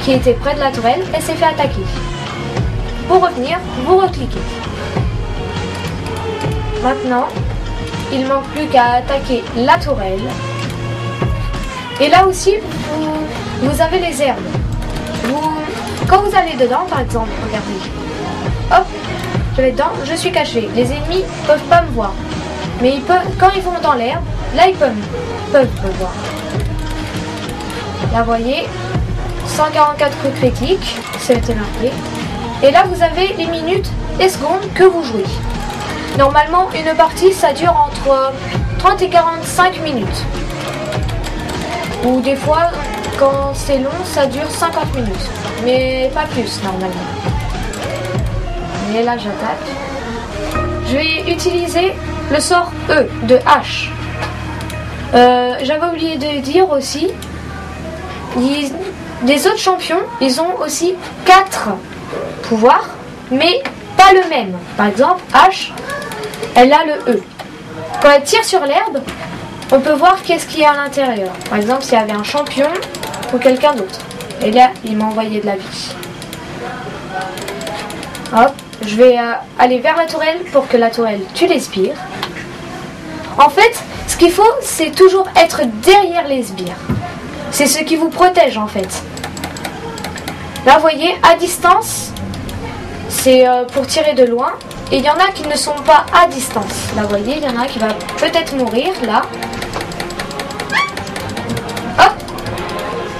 qui était près de la tourelle, elle s'est fait attaquer. Pour revenir, vous recliquez. Maintenant, il ne manque plus qu'à attaquer la tourelle. Et là aussi, vous avez les herbes. Quand vous allez dedans, par exemple, regardez. Hop, je vais dedans, je suis caché. Les ennemis ne peuvent pas me voir. Mais quand ils vont dans l'herbe, là ils peuvent me voir. Là, vous voyez, 144 coups critiques, c'était marqué. Et là, vous avez les minutes et secondes que vous jouez. Normalement, une partie, ça dure entre 30 et 45 minutes. Ou des fois, quand c'est long, ça dure 50 minutes. Mais pas plus, normalement. Et là, j'attaque. Je vais utiliser le sort E de H. J'avais oublié de dire aussi, les autres champions, ils ont aussi 4 pouvoirs, mais pas le même. Par exemple, H, elle a le E. Quand elle tire sur l'herbe, on peut voir qu'est-ce qu'il y a à l'intérieur. Par exemple, s'il y avait un champion ou quelqu'un d'autre. Et là, il m'a envoyé de la vie. Hop, je vais aller vers la tourelle pour que la tourelle tue les sbires. En fait, ce qu'il faut, c'est toujours être derrière les sbires. C'est ce qui vous protège, en fait. Là, vous voyez, à distance, c'est pour tirer de loin. Et il y en a qui ne sont pas à distance. Là, vous voyez, il y en a qui va peut-être mourir, là. Hop.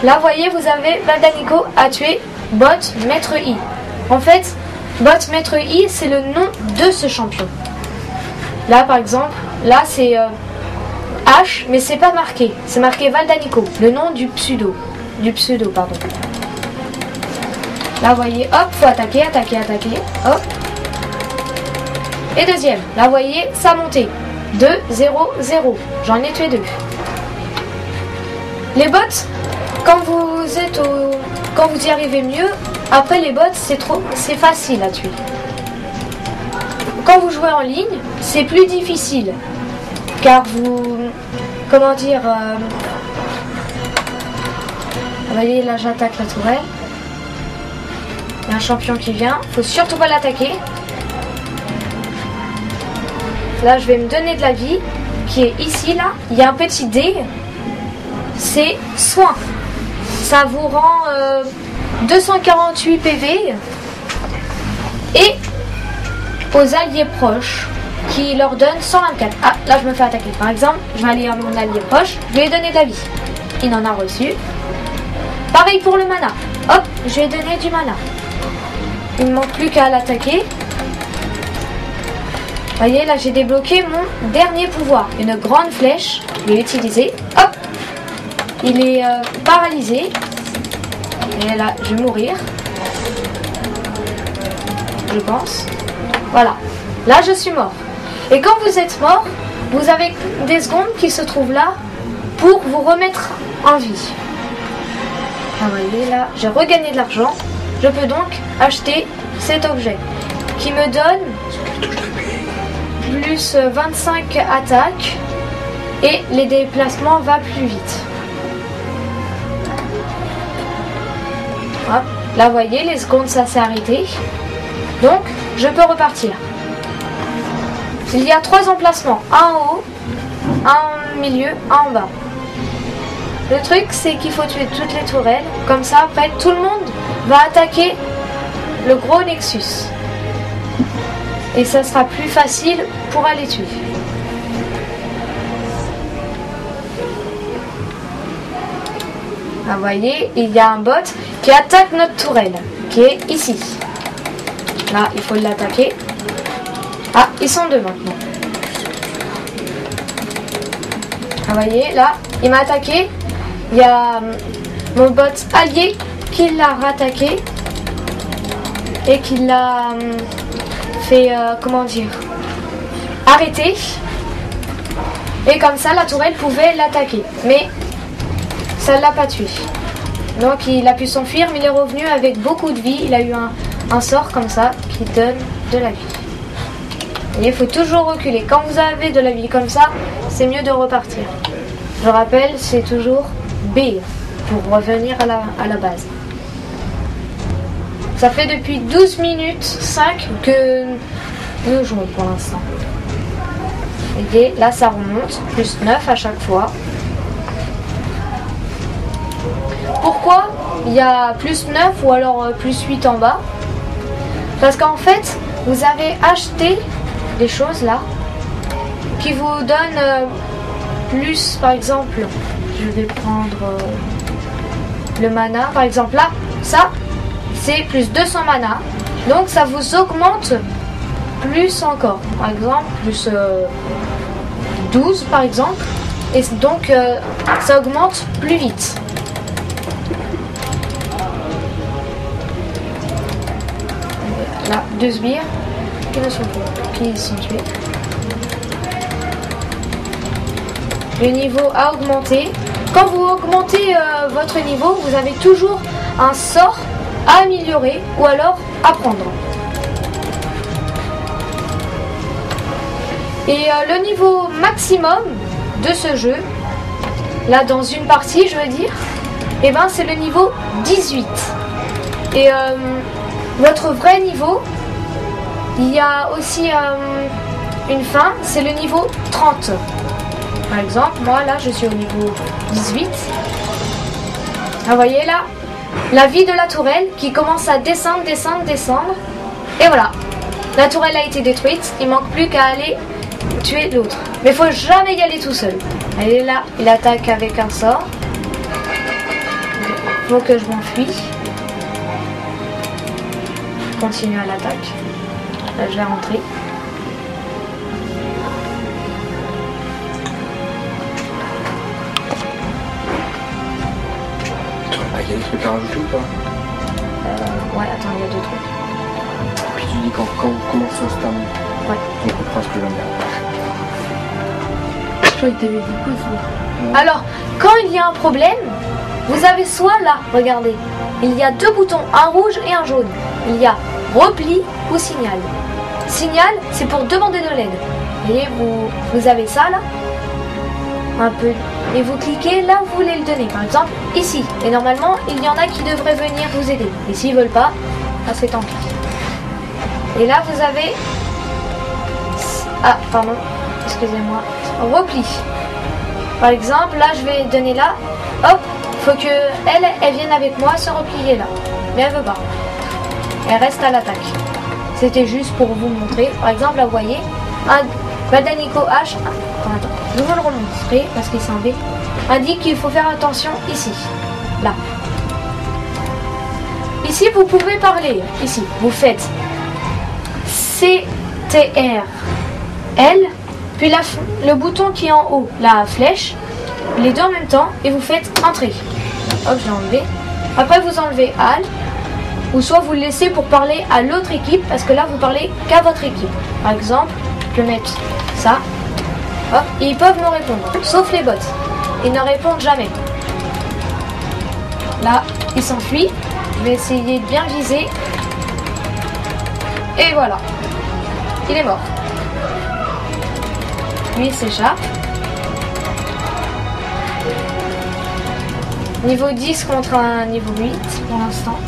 Là, vous voyez, vous avez Valdanico à tuer Bot Maître I. En fait, Bot Maître I, c'est le nom de ce champion. Là, par exemple, là, c'est H, mais c'est pas marqué. C'est marqué Valdanico, le nom du pseudo. Pardon. Là, vous voyez, hop, faut attaquer, hop. Et deuxième, là, vous voyez, ça a monté. 2, 0, 0. J'en ai tué 2. Les bots, quand vous y arrivez mieux, après les bots, c'est facile à tuer. Quand vous jouez en ligne, c'est plus difficile. Car vous... Comment dire... Vous voyez, là, j'attaque la tourelle. Il y a un champion qui vient. Faut surtout pas l'attaquer. Là, je vais me donner de la vie, qui est ici, là. Il y a un petit dé. C'est soin. Ça vous rend 248 PV. Et aux alliés proches, qui leur donne 124. Ah, là, je me fais attaquer. Par exemple, je vais aller à mon allié proche. Je lui ai donné de la vie. Il en a reçu. Pareil pour le mana. Hop, je lui ai donné du mana. Il ne manque plus qu'à l'attaquer. Vous voyez, là, j'ai débloqué mon dernier pouvoir. Une grande flèche. Je l'ai utilisée. Hop. Il est paralysé. Et là, je vais mourir. Je pense. Voilà. Là, je suis mort. Et quand vous êtes mort, vous avez des secondes qui se trouvent là pour vous remettre en vie. Ah, vous voyez, là, j'ai regagné de l'argent. Je peux donc acheter cet objet qui me donne plus 25 attaques et les déplacements vont plus vite. Hop. Là, vous voyez, les secondes, ça s'est arrêté. Donc, je peux repartir. Il y a 3 emplacements. Un en haut, un au milieu, un en bas. Le truc, c'est qu'il faut tuer toutes les tourelles. Comme ça, après, tout le monde va attaquer le gros Nexus. Et ça sera plus facile pour aller tuer. Ah, vous voyez, il y a un bot qui attaque notre tourelle, qui est ici. Là, il faut l'attaquer. Ah, ils sont 2 maintenant. Ah, vous voyez, là, il m'a attaqué. Il y a mon bot allié qui l'a rattaqué. Et qui l'a fait, comment dire, arrêter. Et comme ça, la tourelle pouvait l'attaquer. Mais ça ne l'a pas tué. Donc il a pu s'enfuir, mais il est revenu avec beaucoup de vie. Il a eu un sort comme ça qui donne de la vie. Et il faut toujours reculer. Quand vous avez de la vie comme ça, c'est mieux de repartir. Je rappelle, c'est toujours B pour revenir à la base. Ça fait depuis 12 minutes 5 que nous jouons pour l'instant. Et là ça remonte, plus 9 à chaque fois. Pourquoi il y a plus 9 ou alors plus 8 en bas? Parce qu'en fait, vous avez acheté des choses là qui vous donnent plus, par exemple, je vais prendre le mana, par exemple là, ça c'est plus 200 mana, donc ça vous augmente plus encore, par exemple plus 12 par exemple, et donc ça augmente plus vite. Là, 2 sbires qui sont tués. Le niveau a augmenté. Quand vous augmentez votre niveau, vous avez toujours un sort à améliorer ou alors à prendre. Et le niveau maximum de ce jeu, là dans une partie je veux dire, et ben c'est le niveau 18. Et votre vrai niveau, il y a aussi une fin, c'est le niveau 30. Par exemple, moi là je suis au niveau 18. Vous voyez là, la vie de la tourelle qui commence à descendre, descendre, descendre. Et voilà, la tourelle a été détruite, il manque plus qu'à aller tuer l'autre. Mais il faut jamais y aller tout seul. Elle est là, il attaque avec un sort. Il faut que je m'enfuis. Continue à l'attaque. Là je vais rentrer. Il y a des trucs à rajouter ou pas? Ouais, attends, il y a 2 trucs. Puis tu dis quand comment ça se termine? Ouais. On comprend ce que j'aime bien. Je crois que t'avais dit quoi ça? Alors, quand il y a un problème, vous avez soit là, regardez, il y a 2 boutons, un rouge et un jaune. Il y a repli ou signal. Signal, c'est pour demander de l'aide. Et vous avez ça là, un peu, et vous cliquez là où vous voulez le donner. Par exemple, ici. Et normalement, il y en a qui devraient venir vous aider. Et s'ils veulent pas, ah, c'est tant pis. Et là, vous avez... Ah, pardon, excusez-moi. Repli. Par exemple, là, je vais donner là. Hop, faut que elle vienne avec moi se replier là. Mais elle veut pas. Elle reste à l'attaque. C'était juste pour vous montrer. Par exemple, là, vous voyez, un Badanico H. Attends, je vais le remontrer parce qu'il s'en va. Indique qu'il faut faire attention ici. Là. Ici, vous pouvez parler. Ici, vous faites CTR L, puis le bouton qui est en haut, la flèche, les deux en même temps, et vous faites entrer. Hop, je l'ai enlevé. Après, vous enlevez Alt, ou soit vous le laissez pour parler à l'autre équipe, parce que là, vous parlez qu'à votre équipe. Par exemple, je vais mettre ça. Hop, et ils peuvent me répondre, sauf les bots. Ils ne répondent jamais. Là, il s'enfuit. Je vais essayer de bien viser. Et voilà. Il est mort. Lui, il s'échappe. Niveau 10 contre un niveau 8 pour l'instant.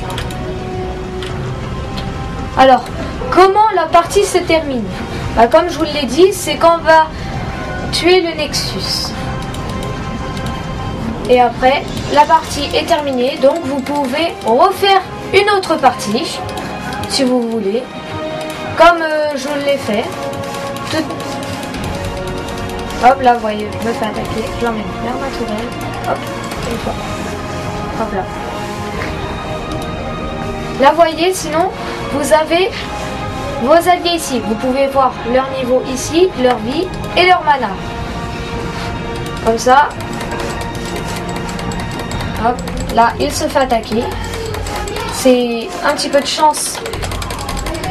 Alors, comment la partie se termine? Bah, comme je vous l'ai dit, c'est quand on va tuer le Nexus. Et après, la partie est terminée, donc vous pouvez refaire une autre partie, si vous voulez, comme je l'ai fait. Hop, là, vous voyez, je me fais attaquer, je l'emmène vers ma tourelle, hop, une fois, hop là. Là, vous voyez, sinon, vous avez vos alliés ici. Vous pouvez voir leur niveau ici, leur vie et leur mana. Comme ça. Hop, là, il se fait attaquer. C'est un petit peu de chance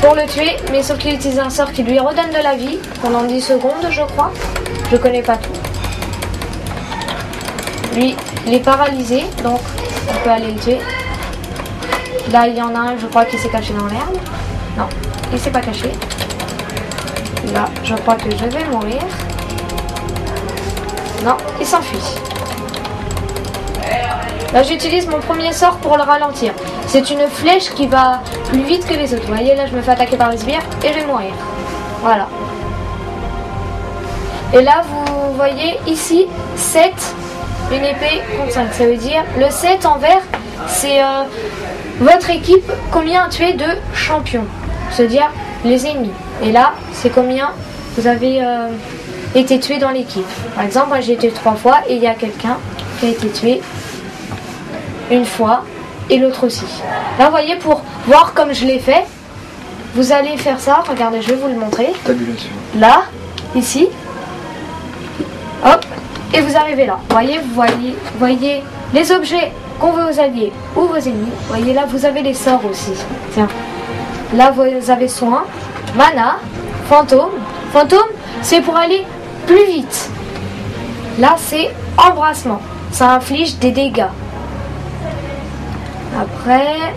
pour le tuer, mais sauf qu'il utilise un sort qui lui redonne de la vie pendant 10 secondes, je crois. Je connais pas tout. Lui, il est paralysé, donc on peut aller le tuer. Là, il y en a un, je crois, qui s'est caché dans l'herbe. Non, il s'est pas caché. Là, je crois que je vais mourir. Non, il s'enfuit. Là, j'utilise mon premier sort pour le ralentir. C'est une flèche qui va plus vite que les autres. Vous voyez, là, je me fais attaquer par les sbires et je vais mourir. Voilà. Et là, vous voyez ici, 7, une épée contre 5. Ça veut dire, le 7 en vert, c'est votre équipe, combien a tué de champions. C'est-à-dire les ennemis. Et là, c'est combien vous avez été tué dans l'équipe. Par exemple, moi j'ai été 3 fois et il y a quelqu'un qui a été tué une fois et l'autre aussi. Là, vous voyez, pour voir comme je l'ai fait, vous allez faire ça. Regardez, je vais vous le montrer. Tabulation. Là, ici. Hop. Et vous arrivez là. Vous voyez les objets qu'on veut aux alliés ou vos ennemis. Vous voyez là, vous avez les sorts aussi. Tiens. Là, vous avez soin, mana, fantôme. Fantôme, c'est pour aller plus vite. Là, c'est embrassement. Ça inflige des dégâts. Après,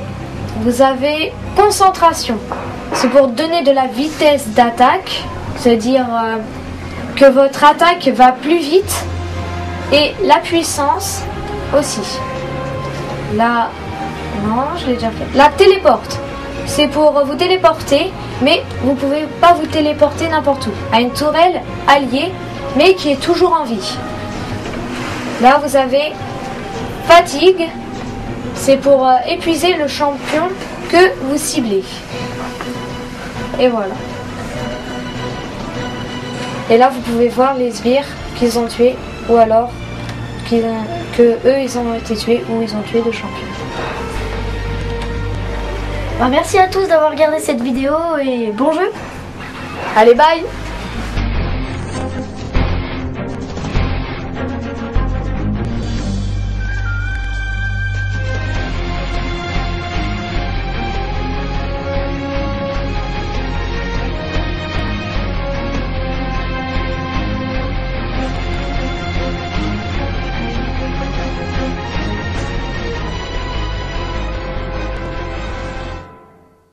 vous avez concentration. C'est pour donner de la vitesse d'attaque. C'est-à-dire que votre attaque va plus vite. Et la puissance aussi. Là, non, je l'ai déjà fait. La téléporte. C'est pour vous téléporter, mais vous ne pouvez pas vous téléporter n'importe où. À une tourelle alliée, mais qui est toujours en vie. Là, vous avez fatigue. C'est pour épuiser le champion que vous ciblez. Et voilà. Et là, vous pouvez voir les sbires qu'ils ont tués, ou alors que eux, ils ont été tués, ou ils ont tué de champions. Bah, merci à tous d'avoir regardé cette vidéo et bon jeu. Allez, bye!